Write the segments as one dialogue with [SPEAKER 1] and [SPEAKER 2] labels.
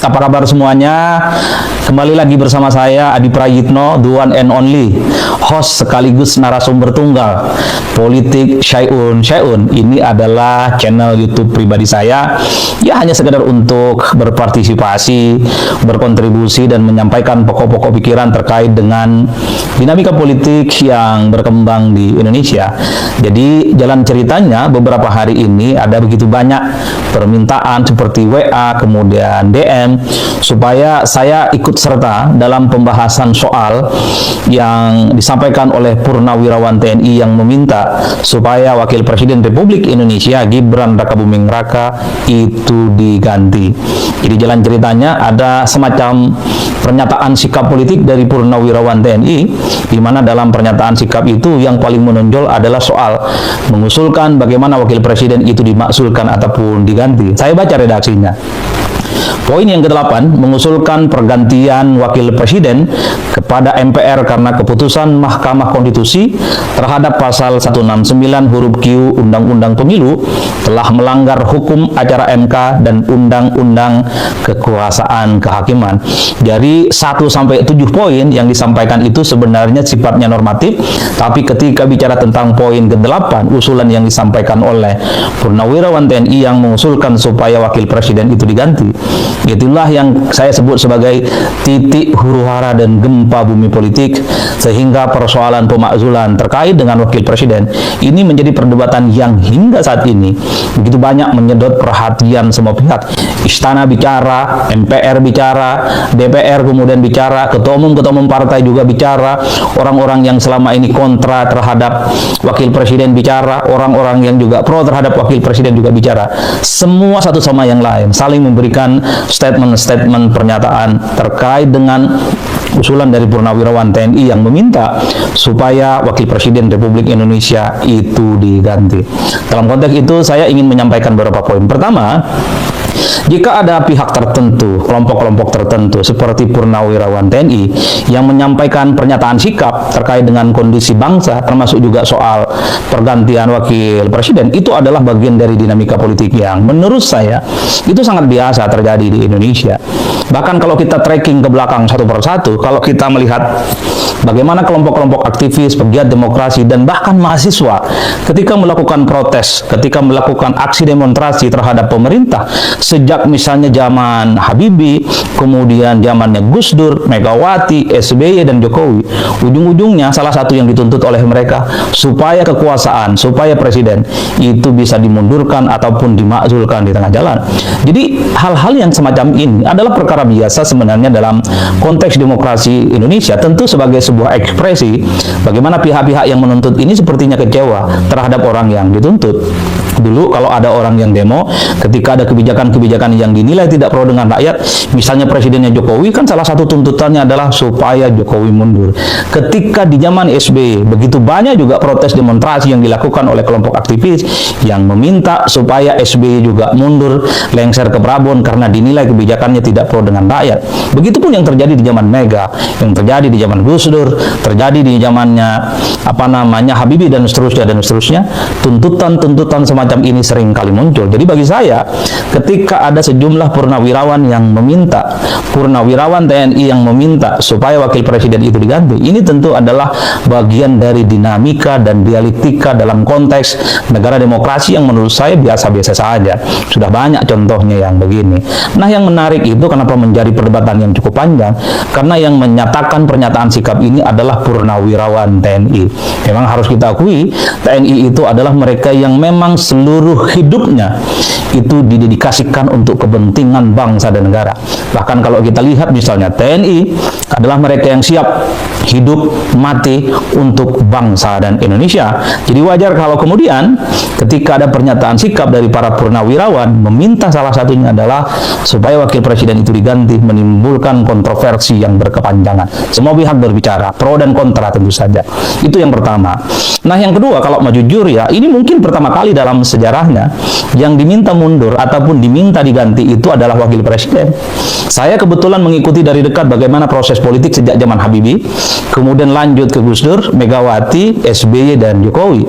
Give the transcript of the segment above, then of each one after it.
[SPEAKER 1] apa kabar semuanya? Kembali lagi bersama saya Adi Prayitno, the one and only host sekaligus narasumber tunggal Politik Syai'un. Ini adalah channel YouTube pribadi saya. Ya hanya sekedar untuk berpartisipasi, berkontribusi dan menyampaikan pokok-pokok pikiran terkait dengan dinamika politik yang berkembang di Indonesia. Jadi jalan ceritanya beberapa hari ini ada begitu banyak permintaan seperti WA, kemudian DM, supaya saya ikut serta dalam pembahasan soal yang disampaikan oleh Purnawirawan TNI yang meminta supaya Wakil Presiden Republik Indonesia Gibran Rakabuming Raka itu diganti. Jadi jalan ceritanya ada semacam pernyataan sikap politik dari Purnawirawan TNI, di mana dalam pernyataan sikap itu yang paling menonjol adalah soal mengusulkan bagaimana Wakil Presiden itu dimaksulkan ataupun diganti. Saya baca redaksinya. Poin yang ke-8, mengusulkan pergantian Wakil Presiden kepada MPR karena keputusan Mahkamah Konstitusi terhadap pasal 169 huruf Q Undang-Undang Pemilu telah melanggar hukum acara MK dan Undang-Undang Kekuasaan Kehakiman. Dari 1-7 poin yang disampaikan itu sebenarnya sifatnya normatif, tapi ketika bicara tentang poin ke-8, usulan yang disampaikan oleh Purnawirawan TNI yang mengusulkan supaya Wakil Presiden itu diganti, itulah yang saya sebut sebagai titik huru-hara dan gempa bumi politik, sehingga persoalan pemakzulan terkait dengan Wakil Presiden ini menjadi perdebatan yang hingga saat ini begitu banyak menyedot perhatian semua pihak. Istana bicara, MPR bicara, DPR kemudian bicara, ketua umum partai juga bicara, orang-orang yang selama ini kontra terhadap Wakil Presiden bicara, orang-orang yang juga pro terhadap Wakil Presiden juga bicara. Semua satu sama yang lain saling memberikan statement pernyataan terkait dengan usulan dari Purnawirawan TNI yang meminta supaya Wakil Presiden Republik Indonesia itu diganti. Dalam konteks itu saya ingin menyampaikan beberapa poin. Pertama, jika ada pihak tertentu, kelompok-kelompok tertentu seperti Purnawirawan TNI yang menyampaikan pernyataan sikap terkait dengan kondisi bangsa, termasuk juga soal pergantian Wakil Presiden, itu adalah bagian dari dinamika politik yang menurut saya itu sangat biasa terjadi di Indonesia. Bahkan kalau kita tracking ke belakang satu persatu, kalau kita melihat bagaimana kelompok-kelompok aktivis, pegiat demokrasi, dan bahkan mahasiswa ketika melakukan protes, ketika melakukan aksi demonstrasi terhadap pemerintah, sejak misalnya zaman Habibie, kemudian zamannya Gus Dur, Megawati, SBY, dan Jokowi, ujung-ujungnya salah satu yang dituntut oleh mereka supaya kekuasaan, supaya presiden itu bisa dimundurkan ataupun dimakzulkan di tengah jalan. Jadi hal-hal yang semacam ini adalah perkara biasa sebenarnya dalam konteks demokrasi Indonesia. Tentu sebagai sebuah ekspresi bagaimana pihak-pihak yang menuntut ini sepertinya kecewa terhadap orang yang dituntut. Dulu kalau ada orang yang demo, ketika ada kebijakan-kebijakan yang dinilai tidak pro dengan rakyat, misalnya presidennya Jokowi, kan salah satu tuntutannya adalah supaya Jokowi mundur. Ketika di zaman SBY, begitu banyak juga protes demonstrasi yang dilakukan oleh kelompok aktivis yang meminta supaya SBY juga mundur, lengser ke Prabon karena dinilai kebijakannya tidak pro dengan rakyat. Begitupun yang terjadi di zaman Mega, yang terjadi di zaman Gus Dur, terjadi di zamannya Habibie dan seterusnya. Tuntutan semacam ini sering kali muncul. Jadi bagi saya, ketika ada sejumlah purnawirawan yang meminta, Purnawirawan TNI yang meminta supaya Wakil Presiden itu diganti, ini tentu adalah bagian dari dinamika dan dialektika dalam konteks negara demokrasi yang menurut saya biasa-biasa saja. Sudah banyak contohnya yang begini. Nah, yang menarik itu kenapa menjadi perdebatan yang cukup panjang, karena yang menyatakan pernyataan sikap ini adalah Purnawirawan TNI. Memang harus kita akui, TNI itu adalah mereka yang memang seluruh hidupnya itu didedikasikan untuk kepentingan bangsa dan negara. Bahkan kalau kita lihat misalnya TNI adalah mereka yang siap hidup mati untuk bangsa dan Indonesia. Jadi wajar kalau kemudian ketika ada pernyataan sikap dari para purnawirawan meminta salah satunya adalah supaya Wakil Presiden itu diganti, menimbulkan kontroversi yang berkepanjangan. Semua pihak berbicara, pro dan kontra tentu saja. Itu yang pertama. Nah, yang kedua, kalau mau jujur ya, ini mungkin pertama kali dalam sejarahnya yang diminta mundur ataupun diminta diganti itu adalah wakil presiden. Saya kebetulan mengikuti dari dekat bagaimana proses politik sejak zaman Habibie, kemudian lanjut ke Gus Dur, Megawati, SBY, dan Jokowi.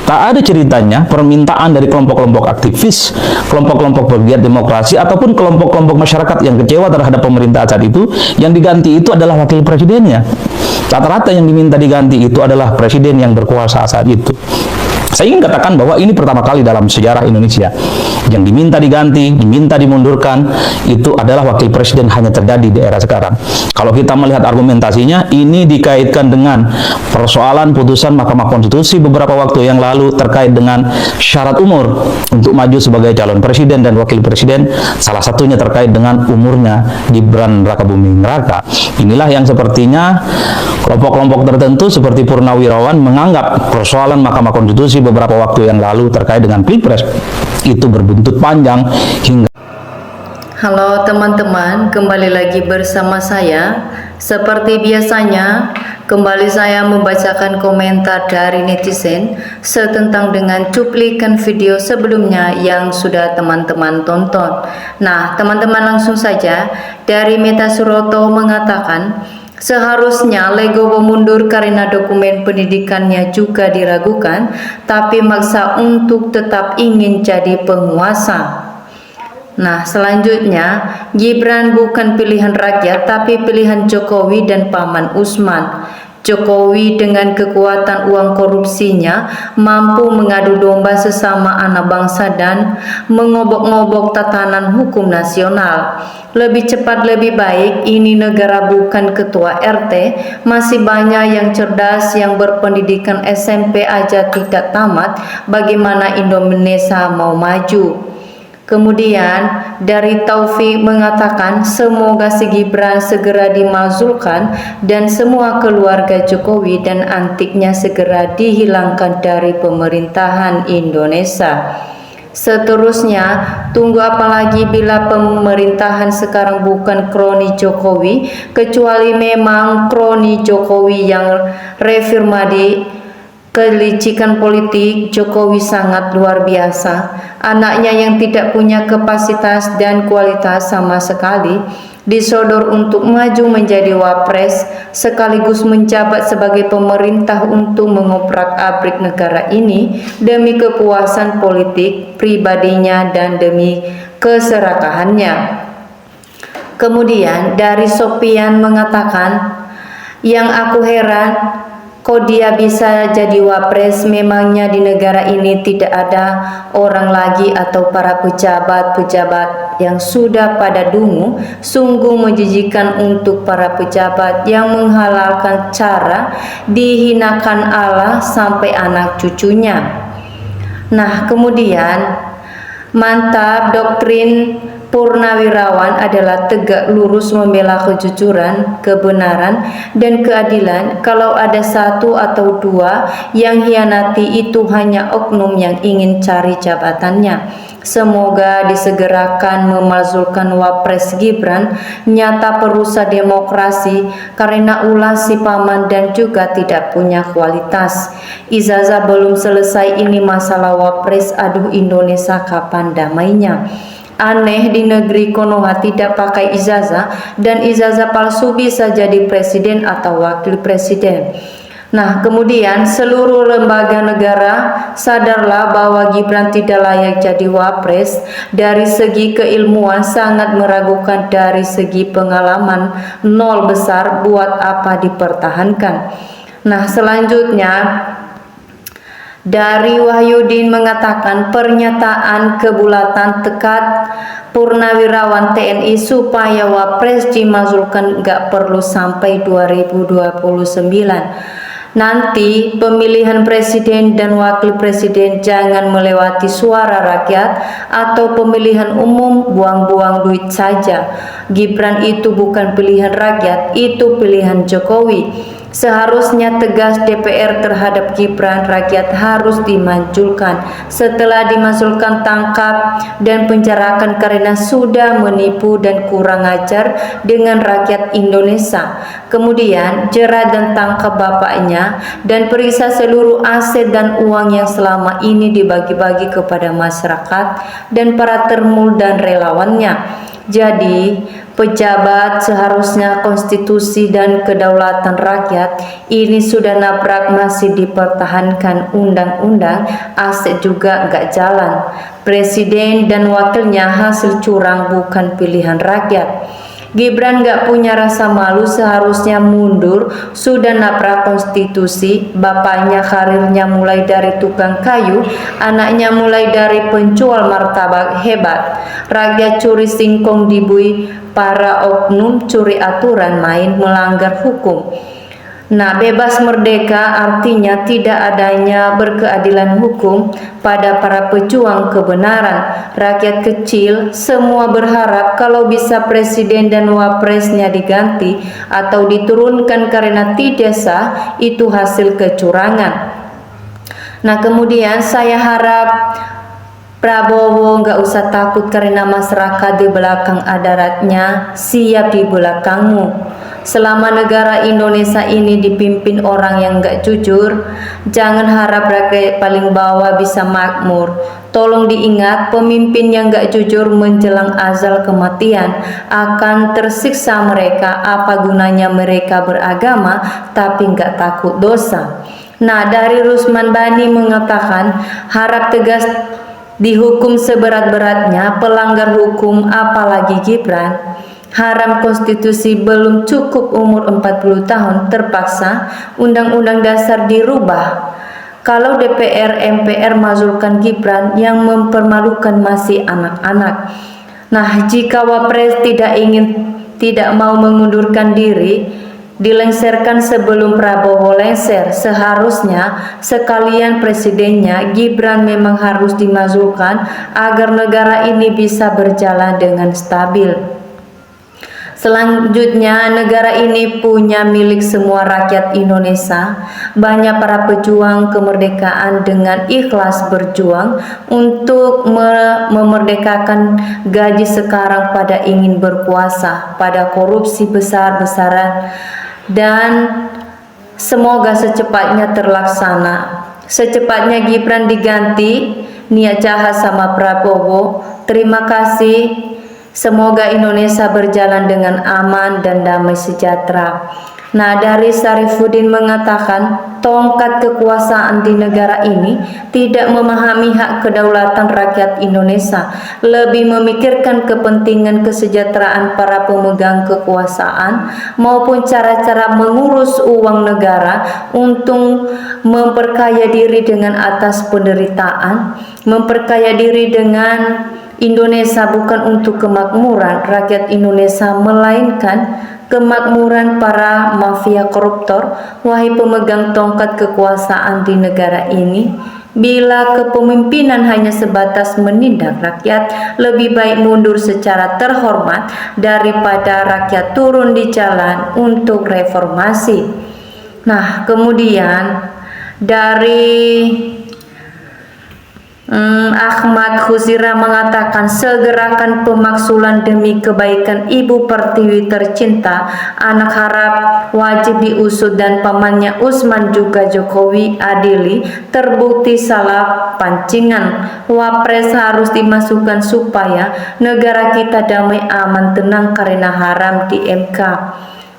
[SPEAKER 1] Tak ada ceritanya permintaan dari kelompok-kelompok aktivis, kelompok-kelompok pegiat demokrasi, ataupun kelompok-kelompok masyarakat yang kecewa terhadap pemerintah saat itu, yang diganti itu adalah wakil presidennya. Rata-rata yang diminta diganti itu adalah presiden yang berkuasa saat itu. Saya ingin katakan bahwa ini pertama kali dalam sejarah Indonesia yang diminta diganti, diminta dimundurkan, itu adalah wakil presiden hanya terjadi di era sekarang. Kalau kita melihat argumentasinya, ini dikaitkan dengan persoalan putusan Mahkamah Konstitusi beberapa waktu yang lalu terkait dengan syarat umur untuk maju sebagai calon presiden dan wakil presiden, salah satunya terkait dengan umurnya Gibran Rakabuming Raka. Inilah yang sepertinya kelompok-kelompok tertentu seperti Purnawirawan menganggap persoalan Mahkamah Konstitusi beberapa waktu yang lalu terkait dengan Pilpres itu berbuntut panjang hingga.
[SPEAKER 2] Halo teman-teman, kembali lagi bersama saya. Seperti biasanya, kembali saya membacakan komentar dari netizen setentang dengan cuplikan video sebelumnya yang sudah teman-teman tonton. Nah, teman-teman langsung saja. Dari Meta Suroto mengatakan, seharusnya Legowo mundur karena dokumen pendidikannya juga diragukan, tapi maksa untuk tetap ingin jadi penguasa. Nah, selanjutnya, Gibran bukan pilihan rakyat, tapi pilihan Jokowi dan Paman Usman. Jokowi dengan kekuatan uang korupsinya mampu mengadu domba sesama anak bangsa dan mengobok-ngobok tatanan hukum nasional. Lebih cepat lebih baik, ini negara bukan ketua RT, masih banyak yang cerdas yang berpendidikan SMP aja tidak tamat, bagaimana Indonesia mau maju? Kemudian dari Taufik mengatakan semoga si Gibran segera dimakzulkan dan semua keluarga Jokowi dan antiknya segera dihilangkan dari pemerintahan Indonesia. Seterusnya, tunggu apalagi bila pemerintahan sekarang bukan kroni Jokowi, kecuali memang kroni Jokowi yang reformasi. Kelicikan politik Jokowi sangat luar biasa. Anaknya yang tidak punya kapasitas dan kualitas sama sekali disodor untuk maju menjadi wapres sekaligus menjabat sebagai pemerintah untuk mengoprak-abrik negara ini demi kepuasan politik pribadinya dan demi keserakahannya. Kemudian dari Sopian mengatakan, yang aku heran, kok dia bisa jadi wapres? Memangnya di negara ini tidak ada orang lagi atau para pejabat-pejabat yang sudah pada dungu? Sungguh menjijikan untuk para pejabat yang menghalalkan cara dihinakan Allah sampai anak cucunya. Nah, kemudian mantap, doktrin Purnawirawan adalah tegak lurus membela kejujuran, kebenaran, dan keadilan. Kalau ada satu atau dua yang hianati, itu hanya oknum yang ingin cari jabatannya. Semoga disegerakan memakzulkan Wapres Gibran, nyata perusak demokrasi, karena ulah si paman dan juga tidak punya kualitas. Ijazah belum selesai, ini masalah Wapres, aduh Indonesia kapan damainya? Aneh, di negeri Konoha tidak pakai ijazah dan ijazah palsu bisa jadi presiden atau wakil presiden. Nah, kemudian seluruh lembaga negara sadarlah bahwa Gibran tidak layak jadi wapres. Dari segi keilmuan sangat meragukan, dari segi pengalaman nol besar, buat apa dipertahankan. Nah, selanjutnya dari Wahyudin mengatakan pernyataan kebulatan tekad Purnawirawan TNI supaya Wapres dimakzulkan gak perlu sampai 2029. Nanti pemilihan presiden dan wakil presiden jangan melewati suara rakyat atau pemilihan umum, buang-buang duit saja. Gibran itu bukan pilihan rakyat, itu pilihan Jokowi. Seharusnya tegas DPR terhadap Gibran, rakyat harus dimajukan. Setelah dimasukkan tangkap dan penjarakan karena sudah menipu dan kurang ajar dengan rakyat Indonesia. Kemudian jerat dan tangkap bapaknya dan periksa seluruh aset dan uang yang selama ini dibagi-bagi kepada masyarakat dan para termul dan relawannya. Jadi, pejabat seharusnya konstitusi dan kedaulatan rakyat ini sudah nabrak, masih dipertahankan undang-undang, aset juga nggak jalan. Presiden dan wakilnya hasil curang, bukan pilihan rakyat. Gibran gak punya rasa malu, seharusnya mundur, sudah nabrak konstitusi. Bapaknya karirnya mulai dari tukang kayu, anaknya mulai dari penjual martabak hebat. Rakyat curi singkong dibui, para oknum curi aturan, main melanggar hukum. Nah, bebas merdeka artinya tidak adanya berkeadilan hukum pada para pejuang kebenaran. Rakyat kecil semua berharap kalau bisa presiden dan wapresnya diganti atau diturunkan karena tidak sah, itu hasil kecurangan. Nah, kemudian saya harap Prabowo nggak usah takut karena masyarakat di belakang adaratnya siap di belakangmu. Selama negara Indonesia ini dipimpin orang yang nggak jujur, jangan harap rakyat paling bawah bisa makmur. Tolong diingat, pemimpin yang nggak jujur menjelang azal kematian akan tersiksa mereka. Apa gunanya mereka beragama tapi nggak takut dosa? Nah, dari Rusman Bani mengatakan harap tegas dihukum seberat-beratnya pelanggar hukum, apalagi Gibran. Haram konstitusi, belum cukup umur 40 tahun terpaksa undang-undang dasar dirubah. Kalau DPR MPR mazurkan Gibran yang mempermalukan masih anak-anak. Nah, jika Wapres tidak mau mengundurkan diri, dilengserkan sebelum Prabowo lengser. Seharusnya sekalian presidennya Gibran memang harus dimajukan agar negara ini bisa berjalan dengan stabil. Selanjutnya, negara ini punya milik semua rakyat Indonesia. Banyak para pejuang kemerdekaan dengan ikhlas berjuang untuk memerdekakan gaji sekarang pada ingin berkuasa, pada korupsi besar-besaran, dan semoga secepatnya terlaksana. Secepatnya Gibran diganti, niat jahat sama Prabowo. Terima kasih. Semoga Indonesia berjalan dengan aman dan damai sejahtera. Nah, dari Syarifuddin mengatakan tongkat kekuasaan di negara ini tidak memahami hak kedaulatan rakyat Indonesia, lebih memikirkan kepentingan kesejahteraan para pemegang kekuasaan maupun cara-cara mengurus uang negara untuk memperkaya diri dengan atas penderitaan, memperkaya diri dengan Indonesia bukan untuk kemakmuran rakyat Indonesia, melainkan kemakmuran para mafia koruptor. Wahai pemegang tongkat kekuasaan di negara ini, bila kepemimpinan hanya sebatas menindak rakyat, lebih baik mundur secara terhormat daripada rakyat turun di jalan untuk reformasi. Nah, kemudian dari Ahmad Khuzira mengatakan segerakan pemaksulan demi kebaikan Ibu Pertiwi tercinta, anak harap wajib diusut dan pamannya Usman juga Jokowi adili, terbukti salah pancingan. Wapres harus dimasukkan supaya negara kita damai, aman, tenang karena haram di MK.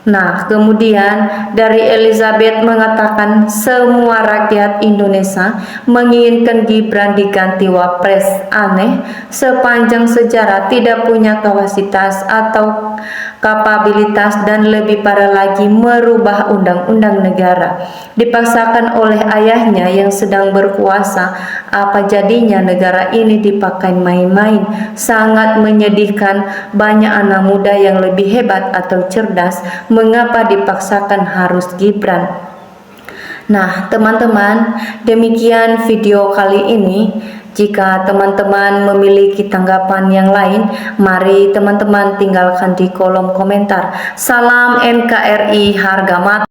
[SPEAKER 2] Nah, kemudian dari Elizabeth mengatakan semua rakyat Indonesia menginginkan Gibran diganti Wapres. Aneh, sepanjang sejarah tidak punya kapasitas atau kapabilitas, dan lebih parah lagi merubah undang-undang negara. Dipaksakan oleh ayahnya yang sedang berkuasa. Apa jadinya negara ini dipakai main-main? Sangat menyedihkan. Banyak anak muda yang lebih hebat atau cerdas, mengapa dipaksakan harus Gibran? Nah, teman-teman, demikian video kali ini. Jika teman-teman memiliki tanggapan yang lain, mari teman-teman tinggalkan di kolom komentar. Salam NKRI, harga mati.